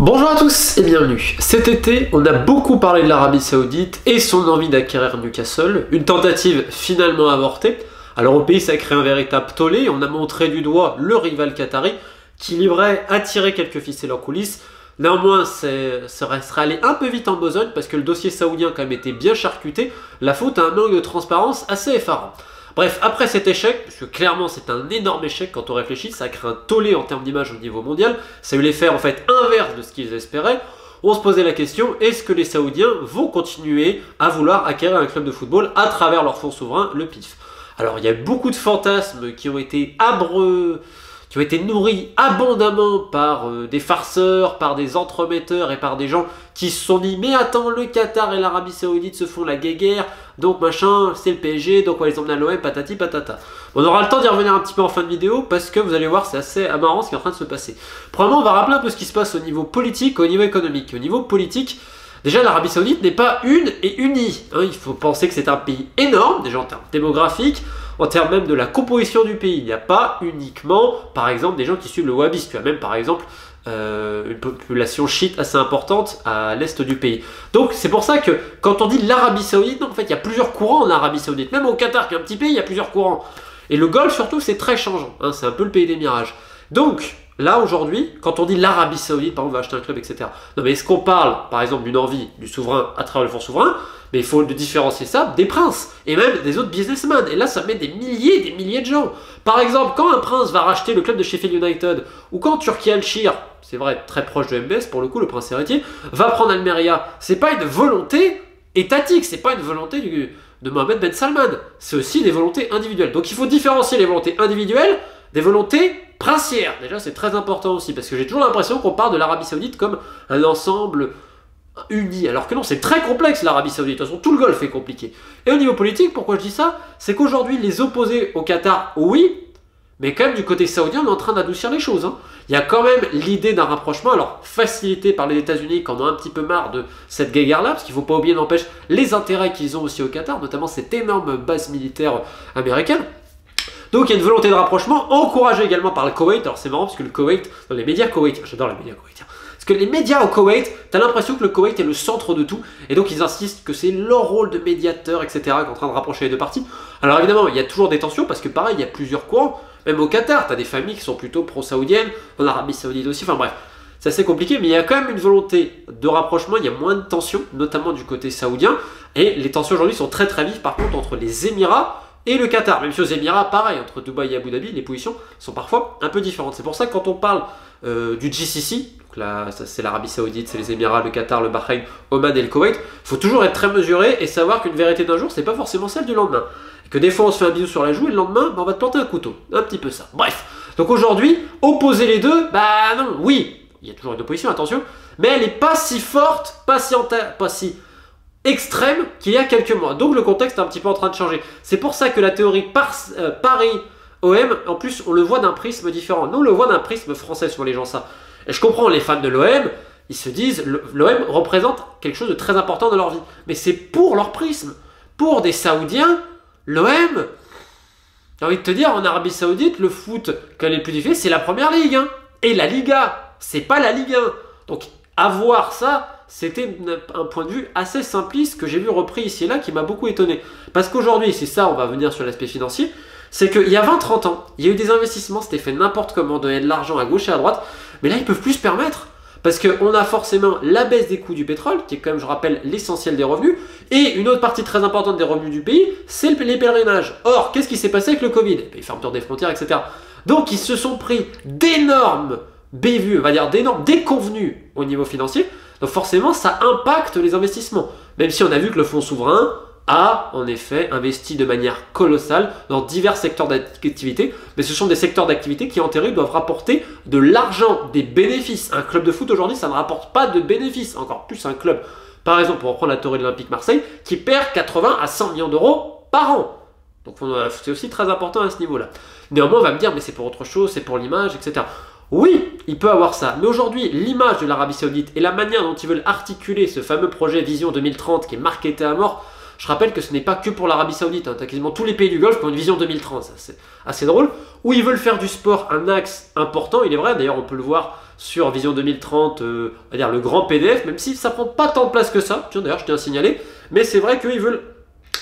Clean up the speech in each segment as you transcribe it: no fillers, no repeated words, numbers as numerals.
Bonjour à tous et bienvenue. Cet été, on a beaucoup parlé de l'Arabie Saoudite et son envie d'acquérir Newcastle, une tentative finalement avortée. Alors au pays, ça a créé un véritable tollé, on a montré du doigt le rival qatari qui livrait à tirer quelques ficelles en coulisses. Néanmoins, ça serait allé un peu vite en besogne parce que le dossier saoudien quand même était bien charcuté, la faute à un manque de transparence assez effarant. Bref, après cet échec, parce que clairement c'est un énorme échec quand on réfléchit, ça a créé un tollé en termes d'image au niveau mondial, ça a eu l'effet en fait inverse de ce qu'ils espéraient, on se posait la question, est-ce que les Saoudiens vont continuer à vouloir acquérir un club de football à travers leur fonds souverain, le PIF? Alors il y a beaucoup de fantasmes qui ont été nourris abondamment par des farceurs, par des entremetteurs et par des gens qui se sont dit mais attends, le Qatar et l'Arabie Saoudite se font la guéguerre, donc machin, c'est le PSG, donc on va les emmener à l'OM, patati patata. On aura le temps d'y revenir un petit peu en fin de vidéo parce que vous allez voir, c'est assez marrant ce qui est en train de se passer. Premièrement, on va rappeler un peu ce qui se passe au niveau politique, au niveau économique. Au niveau politique, déjà l'Arabie Saoudite n'est pas une et unie. Il faut penser que c'est un pays énorme, déjà en termes démographiques, en termes même de la composition du pays. Il n'y a pas uniquement, par exemple, des gens qui suivent le wahhabisme. Tu as même, par exemple, une population chiite assez importante à l'est du pays. Donc, c'est pour ça que, quand on dit l'Arabie Saoudite, non, en fait, il y a plusieurs courants en Arabie Saoudite. Même au Qatar, qui est un petit pays, il y a plusieurs courants. Et le Golfe, surtout, c'est très changeant. C'est un peu le pays des mirages. Donc, là, aujourd'hui, quand on dit l'Arabie Saoudite, par exemple, on va acheter un club, etc. Non, mais est-ce qu'on parle, par exemple, d'une envie du souverain à travers le fonds souverain? Mais il faut différencier ça des princes et même des autres businessmen. Et là, ça met des milliers de gens. Par exemple, quand un prince va racheter le club de Sheffield United, ou quand Turki Al-Shir, c'est vrai, très proche de MBS pour le coup, le prince héritier, va prendre Almeria, c'est pas une volonté étatique, c'est pas une volonté de Mohamed Ben Salman. C'est aussi des volontés individuelles. Donc il faut différencier les volontés individuelles des volontés princières. Déjà, c'est très important aussi, parce que j'ai toujours l'impression qu'on parle de l'Arabie Saoudite comme un ensemble uni, alors que non, c'est très complexe l'Arabie Saoudite, de toute façon tout le Golfe est compliqué. Et au niveau politique, pourquoi je dis ça? C'est qu'aujourd'hui les opposés au Qatar, oui, mais quand même du côté saoudien on est en train d'adoucir les choses. Il y a quand même l'idée d'un rapprochement, alors facilité par les États-Unis qui en ont un petit peu marre de cette guéguerre-là, parce qu'il ne faut pas oublier n'empêche les intérêts qu'ils ont aussi au Qatar, notamment cette énorme base militaire américaine. Donc il y a une volonté de rapprochement, encouragée également par le Koweït. Alors c'est marrant parce que le Koweït, dans les médias koweïtiens, j'adore les médias koweïtiens, parce que les médias au Koweït, t'as l'impression que le Koweït est le centre de tout, et donc ils insistent que c'est leur rôle de médiateur, etc., qui est en train de rapprocher les deux parties. Alors évidemment, il y a toujours des tensions, parce que pareil, il y a plusieurs courants, même au Qatar, t'as des familles qui sont plutôt pro-saoudiennes, en Arabie Saoudite aussi, enfin bref, c'est assez compliqué, mais il y a quand même une volonté de rapprochement, il y a moins de tensions, notamment du côté saoudien, et les tensions aujourd'hui sont très vives par contre entre les Émirats et le Qatar, même si aux Émirats, pareil, entre Dubaï et Abu Dhabi, les positions sont parfois un peu différentes. C'est pour ça que quand on parle du GCC, donc là c'est l'Arabie Saoudite, c'est les Émirats, le Qatar, le Bahreïn, Oman et le Koweït, il faut toujours être très mesuré et savoir qu'une vérité d'un jour, c'est pas forcément celle du lendemain. Et que des fois on se fait un bisou sur la joue et le lendemain, on va te planter un couteau. Un petit peu ça. Bref. Donc aujourd'hui, opposer les deux, bah non, oui, il y a toujours une opposition, attention, mais elle n'est pas si forte, pas si extrême qu'il y a quelques mois. Donc le contexte est un petit peu en train de changer. C'est pour ça que la théorie Paris-OM, en plus, on le voit d'un prisme différent. Nous, on le voit d'un prisme français, sur les gens ça. Et je comprends, les fans de l'OM, ils se disent, l'OM représente quelque chose de très important dans leur vie. Mais c'est pour leur prisme. Pour des Saoudiens, l'OM, j'ai envie de te dire, en Arabie Saoudite, le foot, quand il est le plus difficile, c'est la première ligue. Et la Liga, c'est pas la Ligue 1. Donc, avoir ça, c'était un point de vue assez simpliste que j'ai vu repris ici et là qui m'a beaucoup étonné. Parce qu'aujourd'hui, c'est ça, on va venir sur l'aspect financier, c'est qu'il y a 20-30 ans, il y a eu des investissements, c'était fait n'importe comment, on donnait de l'argent à gauche et à droite, mais là, ils peuvent plus se permettre. Parce qu'on a forcément la baisse des coûts du pétrole, qui est quand même, je rappelle, l'essentiel des revenus, et une autre partie très importante des revenus du pays, c'est les pèlerinages. Or, qu'est-ce qui s'est passé avec le Covid? Les fermetures des frontières, etc. Donc, ils se sont pris d'énormes bévues, on va dire d'énormes déconvenues au niveau financier. Donc forcément, ça impacte les investissements. Même si on a vu que le fonds souverain a en effet investi de manière colossale dans divers secteurs d'activité. Mais ce sont des secteurs d'activité qui en théorie doivent rapporter de l'argent, des bénéfices. Un club de foot aujourd'hui, ça ne rapporte pas de bénéfices. Encore plus un club, par exemple, pour reprendre la théorie de l'Olympique Marseille, qui perd 80 à 100 millions d'euros par an. Donc c'est aussi très important à ce niveau-là. Néanmoins, on va me dire, mais c'est pour autre chose, c'est pour l'image, etc. Oui, il peut avoir ça, mais aujourd'hui, l'image de l'Arabie Saoudite et la manière dont ils veulent articuler ce fameux projet Vision 2030 qui est marketé à mort, je rappelle que ce n'est pas que pour l'Arabie Saoudite, tu as quasiment tous les pays du Golfe qui ont une Vision 2030, c'est assez drôle, où ils veulent faire du sport un axe important, il est vrai, d'ailleurs on peut le voir sur Vision 2030, on va dire le grand PDF, même si ça prend pas tant de place que ça. Tiens, d'ailleurs, je tiens à signaler. Mais c'est vrai qu'ils veulent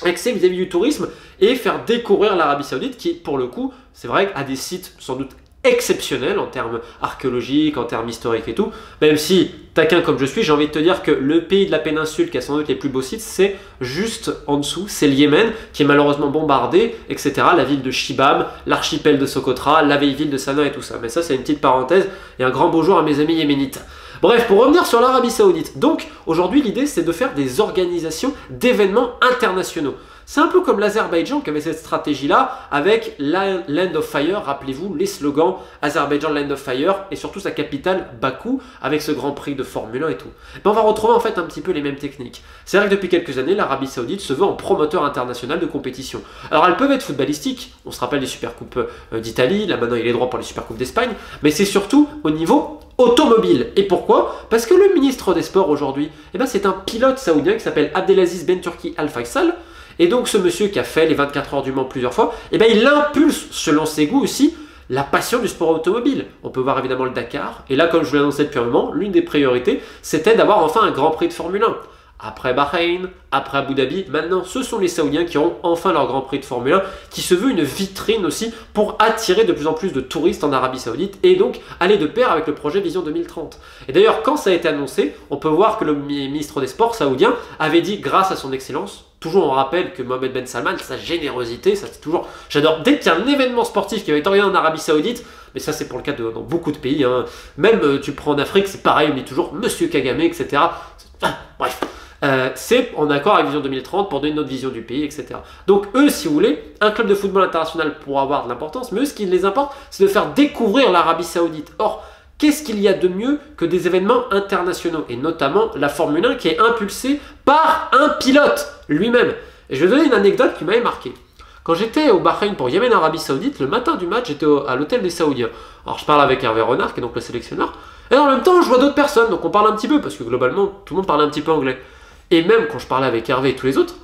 accès vis-à-vis du tourisme et faire découvrir l'Arabie Saoudite qui, pour le coup, c'est vrai, a des sites sans doute exceptionnels en termes archéologiques, en termes historiques et tout. Même si, taquin comme je suis, j'ai envie de te dire que le pays de la péninsule qui a sans doute les plus beaux sites, c'est juste en dessous, c'est le Yémen, qui est malheureusement bombardé, etc. La ville de Shibam, l'archipel de Socotra, la vieille ville de Sanaa et tout ça. Mais ça, c'est une petite parenthèse et un grand bonjour à mes amis yéménites. Bref, pour revenir sur l'Arabie Saoudite, donc aujourd'hui l'idée c'est de faire des organisations d'événements internationaux. C'est un peu comme l'Azerbaïdjan qui avait cette stratégie-là avec Land of Fire, rappelez-vous les slogans Azerbaïdjan Land of Fire et surtout sa capitale Bakou avec ce grand prix de Formule 1 et tout. Mais on va retrouver en fait un petit peu les mêmes techniques. C'est vrai que depuis quelques années, l'Arabie Saoudite se veut en promoteur international de compétition. Alors elles peuvent être footballistiques, on se rappelle les Supercoupes d'Italie, là maintenant il est droit pour les Supercoupes d'Espagne, mais c'est surtout au niveau automobile. Et pourquoi? Parce que le ministre des Sports aujourd'hui, c'est un pilote saoudien qui s'appelle Abdelaziz Ben Turki Al Faisal. Et donc ce monsieur qui a fait les 24 heures du Mans plusieurs fois, il impulse, selon ses goûts aussi, la passion du sport automobile. On peut voir évidemment le Dakar. Et là, comme je vous l'annonçais depuis un moment, l'une des priorités, c'était d'avoir enfin un Grand Prix de Formule 1. Après Bahreïn, après Abu Dhabi, maintenant ce sont les Saoudiens qui auront enfin leur Grand Prix de Formule 1, qui se veut une vitrine aussi pour attirer de plus en plus de touristes en Arabie Saoudite et donc aller de pair avec le projet Vision 2030. Et d'ailleurs, quand ça a été annoncé, on peut voir que le ministre des Sports saoudien avait dit, grâce à son excellence, toujours on rappelle que Mohamed Ben Salman, sa générosité, ça c'est toujours, j'adore, dès qu'il y a un événement sportif qui va être organisé en Arabie Saoudite, mais ça c'est pour le cas dans beaucoup de pays, hein. Même tu prends en Afrique, c'est pareil, on dit toujours Monsieur Kagame, etc. Bref. C'est en accord avec Vision 2030 pour donner notre vision du pays, etc. Donc eux, si vous voulez, un club de football international pourra avoir de l'importance, mais eux, ce qui les importe, c'est de faire découvrir l'Arabie Saoudite. Or, qu'est-ce qu'il y a de mieux que des événements internationaux, et notamment la Formule 1 qui est impulsée par un pilote lui-même. Et je vais vous donner une anecdote qui m'avait marqué. Quand j'étais au Bahreïn pour Yémen-Arabie Saoudite, le matin du match, j'étais à l'hôtel des Saoudiens. Alors je parle avec Hervé Renard, qui est donc le sélectionneur, et en même temps, je vois d'autres personnes, donc on parle un petit peu, parce que globalement, tout le monde parle un petit peu anglais. Et même quand je parlais avec Hervé et tous les autres,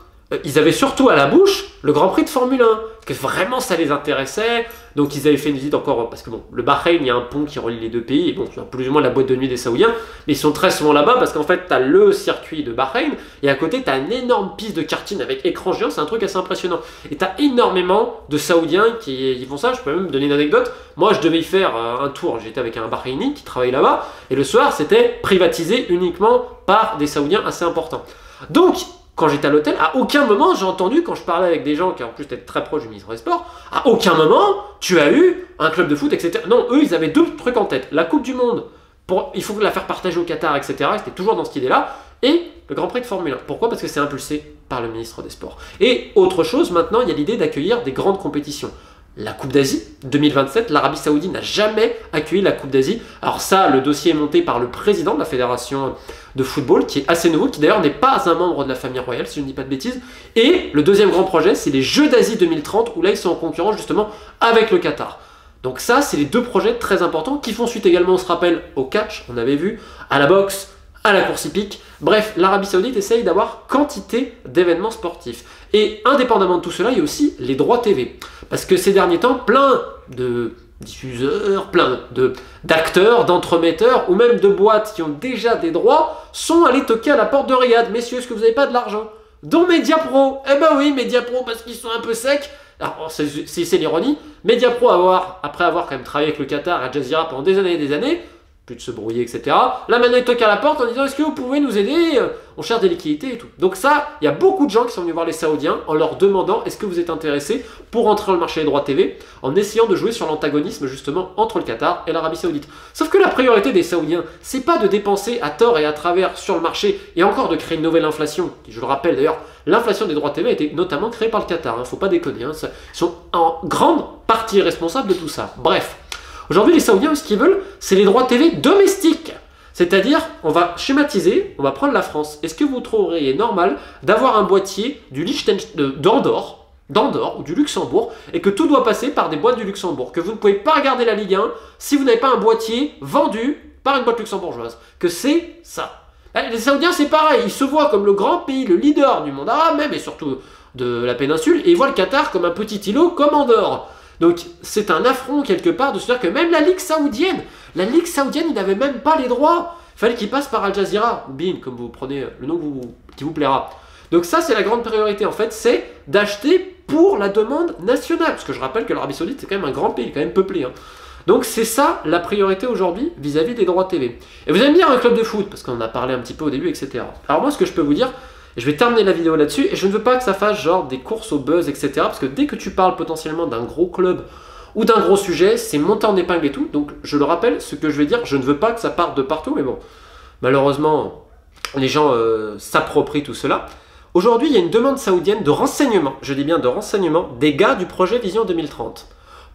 ils avaient surtout à la bouche le Grand Prix de Formule 1, que vraiment ça les intéressait. Donc ils avaient fait une visite encore, parce que bon, le Bahreïn, il y a un pont qui relie les deux pays, et bon, c'est plus ou moins la boîte de nuit des Saoudiens, mais ils sont très souvent là-bas parce qu'en fait, tu as le circuit de Bahreïn, et à côté, tu as une énorme piste de karting avec écran géant, c'est un truc assez impressionnant. Et tu as énormément de Saoudiens qui font ça, je peux même donner une anecdote. Moi, je devais y faire un tour, j'étais avec un Bahreïni qui travaille là-bas, et le soir, c'était privatisé uniquement par des Saoudiens assez importants. Donc, quand j'étais à l'hôtel, à aucun moment j'ai entendu, quand je parlais avec des gens qui en plus étaient très proches du ministre des Sports, à aucun moment tu as eu un club de foot, etc. Non, eux ils avaient deux trucs en tête. La Coupe du Monde, il faut la faire partager au Qatar, etc. C'était toujours dans cette idée-là. Et le Grand Prix de Formule 1. Pourquoi? Parce que c'est impulsé par le ministre des Sports. Et autre chose, maintenant il y a l'idée d'accueillir des grandes compétitions. La Coupe d'Asie 2027, l'Arabie Saoudite n'a jamais accueilli la Coupe d'Asie. Alors ça, le dossier est monté par le président de la fédération de football, qui est assez nouveau, qui d'ailleurs n'est pas un membre de la famille royale, si je ne dis pas de bêtises. Et le deuxième grand projet, c'est les Jeux d'Asie 2030, où là ils sont en concurrence justement avec le Qatar. Donc ça, c'est les deux projets très importants qui font suite également, on se rappelle, au catch, on avait vu, à la boxe, à la course hippique. Bref, l'Arabie Saoudite essaye d'avoir quantité d'événements sportifs. Et indépendamment de tout cela, il y a aussi les droits TV. Parce que ces derniers temps, plein de diffuseurs, plein d'acteurs, d'entremetteurs ou même de boîtes qui ont déjà des droits sont allés toquer à la porte de Riyad. Messieurs, est-ce que vous n'avez pas de l'argent? Dont Mediapro. Eh ben oui, Mediapro, parce qu'ils sont un peu secs. Alors, c'est l'ironie. Mediapro, après avoir quand même travaillé avec le Qatar et Al Jazeera pendant des années et des années, plus de se brouiller, etc. Là, maintenant, ils toquent à la porte en disant « Est-ce que vous pouvez nous aider? On cherche des liquidités et tout. » Donc ça, il y a beaucoup de gens qui sont venus voir les Saoudiens en leur demandant « Est-ce que vous êtes intéressés pour entrer dans le marché des droits TV ?» en essayant de jouer sur l'antagonisme, justement, entre le Qatar et l'Arabie Saoudite. Sauf que la priorité des Saoudiens, c'est pas de dépenser à tort et à travers sur le marché et encore de créer une nouvelle inflation. Qui, je le rappelle d'ailleurs, l'inflation des droits TV a été notamment créée par le Qatar. Faut pas déconner. Ils sont en grande partie responsables de tout ça. Bref. Aujourd'hui, les Saoudiens, ce qu'ils veulent, c'est les droits TV domestiques. C'est-à-dire, on va schématiser, on va prendre la France. Est-ce que vous trouveriez normal d'avoir un boîtier d'Andorre ou du Luxembourg, et que tout doit passer par des boîtes du Luxembourg, que vous ne pouvez pas regarder la Ligue 1 si vous n'avez pas un boîtier vendu par une boîte luxembourgeoise? Que c'est ça. Les Saoudiens, c'est pareil. Ils se voient comme le grand pays, le leader du monde arabe même, et surtout de la péninsule, et ils voient le Qatar comme un petit îlot, comme Andorre. Donc c'est un affront quelque part de se dire que même la Ligue saoudienne, il n'avait même pas les droits. Il fallait qu'il passe par Al Jazeera, ou BeIN, comme vous prenez le nom qui vous plaira. Donc ça, c'est la grande priorité, en fait, c'est d'acheter pour la demande nationale. Parce que je rappelle que l'Arabie Saoudite, c'est quand même un grand pays, quand même peuplé. Hein. Donc c'est ça la priorité aujourd'hui vis-à-vis des droits TV. Et vous allez me dire un club de foot, parce qu'on en a parlé un petit peu au début, etc. Alors moi, ce que je peux vous dire, je vais terminer la vidéo là-dessus, et je ne veux pas que ça fasse genre des courses au buzz, etc. Parce que dès que tu parles potentiellement d'un gros club ou d'un gros sujet, c'est monté en épingle et tout. Donc je le rappelle, ce que je vais dire, je ne veux pas que ça parte de partout, mais bon, malheureusement, les gens s'approprient tout cela. Aujourd'hui, il y a une demande saoudienne de renseignement, je dis bien de renseignement, des gars du projet Vision 2030.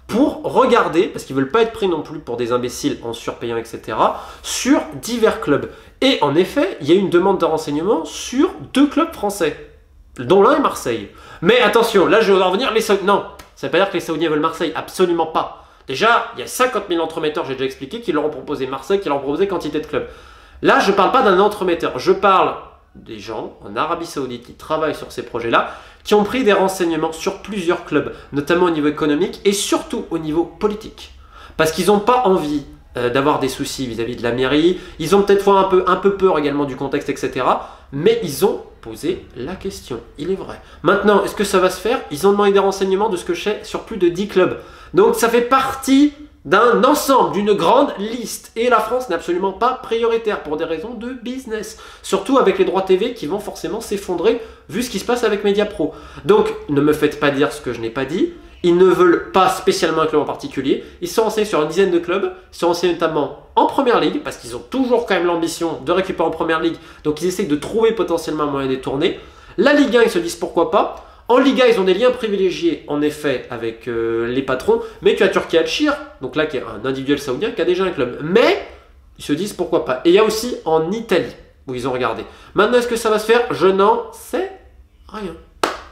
Pour regarder, parce qu'ils ne veulent pas être pris non plus pour des imbéciles en surpayant, etc., sur divers clubs. Et en effet, il y a une demande de renseignement sur 2 clubs français, dont l'un est Marseille. Mais attention, là je vais en revenir, les Saoudiens... Non, ça ne veut pas dire que les Saoudiens veulent Marseille, absolument pas. Déjà, il y a 50 000 entremetteurs, j'ai déjà expliqué, qui leur ont proposé Marseille, qui leur ont proposé quantité de clubs. Là, je ne parle pas d'un entremetteur, je parle des gens en Arabie Saoudite qui travaillent sur ces projets-là, qui ont pris des renseignements sur plusieurs clubs, notamment au niveau économique et surtout au niveau politique. Parce qu'ils n'ont pas envie d'avoir des soucis vis-à-vis de la mairie, ils ont peut-être un peu peur également du contexte, etc. Mais ils ont posé la question, il est vrai. Maintenant, est-ce que ça va se faire? Ils ont demandé des renseignements de ce que je sais sur plus de 10 clubs. Donc ça fait partie d'un ensemble, d'une grande liste. Et la France n'est absolument pas prioritaire pour des raisons de business. Surtout avec les droits TV qui vont forcément s'effondrer vu ce qui se passe avec Mediapro. Donc, ne me faites pas dire ce que je n'ai pas dit. Ils ne veulent pas spécialement un club en particulier. Ils sont renseignés sur une dizaine de clubs. Ils sont renseignés notamment en Première Ligue, parce qu'ils ont toujours quand même l'ambition de récupérer en Première Ligue. Donc, ils essaient de trouver potentiellement un moyen de détourner. La Ligue 1, ils se disent pourquoi pas. En Liga, ils ont des liens privilégiés, en effet, avec les patrons. Mais tu as Turki Al-Shir, donc là, qui est un individuel saoudien, qui a déjà un club. Mais, ils se disent pourquoi pas. Et il y a aussi en Italie, où ils ont regardé. Maintenant, est-ce que ça va se faire? Je n'en sais rien.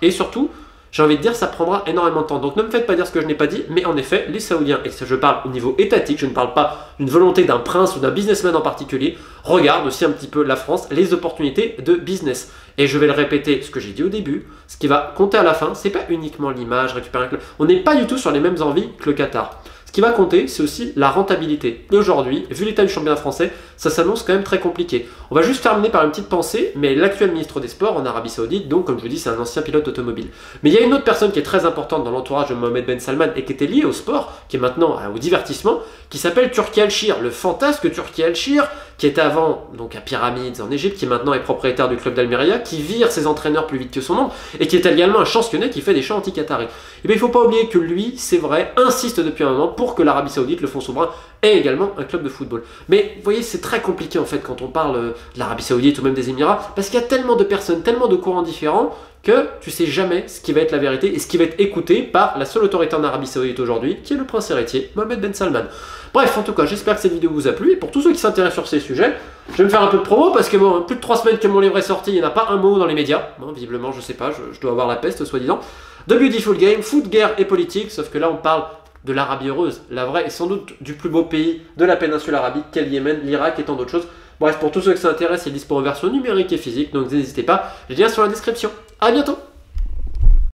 Et surtout, j'ai envie de dire, ça prendra énormément de temps. Donc ne me faites pas dire ce que je n'ai pas dit, mais en effet, les Saoudiens, et je parle au niveau étatique, je ne parle pas d'une volonté d'un prince ou d'un businessman en particulier, regardent aussi un petit peu la France, les opportunités de business. Et je vais le répéter, ce que j'ai dit au début, ce qui va compter à la fin, c'est pas uniquement l'image, récupérer un club. On n'est pas du tout sur les mêmes envies que le Qatar. Ce qui va compter, c'est aussi la rentabilité. Et aujourd'hui, vu l'état du championnat français, ça s'annonce quand même très compliqué. On va juste terminer par une petite pensée, mais l'actuel ministre des Sports en Arabie Saoudite, donc comme je vous dis, c'est un ancien pilote automobile. Mais il y a une autre personne qui est très importante dans l'entourage de Mohamed Ben Salman et qui était liée au sport, qui est maintenant au divertissement, qui s'appelle Turki Al-Shir, le fantasque Turki Al-Shir, qui était avant donc à Pyramides en Égypte, qui maintenant est propriétaire du club d'Almeria, qui vire ses entraîneurs plus vite que son monde, et qui est également un chansonnier qui fait des chants anti-qataris. Et bien il ne faut pas oublier que lui, c'est vrai, insiste depuis un moment pour que l'Arabie Saoudite, le fonds souverain, ait également un club de football. Mais vous voyez, c'est très compliqué en fait quand on parle de l'Arabie Saoudite ou même des Émirats, parce qu'il y a tellement de personnes, tellement de courants différents, que tu sais jamais ce qui va être la vérité et ce qui va être écouté par la seule autorité en Arabie Saoudite aujourd'hui, qui est le prince héritier, Mohamed Ben Salman. Bref, en tout cas, j'espère que cette vidéo vous a plu, et pour tous ceux qui s'intéressent sur ces sujets, je vais me faire un peu de promo, parce que bon, plus de 3 semaines que mon livre est sorti, il n'y en a pas un mot dans les médias, bon, visiblement, je sais pas, je dois avoir la peste, soi-disant. The Beautiful Game, foot, guerre et politique, sauf que là on parle de l'Arabie heureuse, la vraie, et sans doute du plus beau pays de la péninsule arabique, qu'est le Yémen, l'Irak et tant d'autres choses. Bref, pour tous ceux qui s'intéressent, il est disponible en version numérique et physique, donc n'hésitez pas, les liens sont dans la description. A bientôt!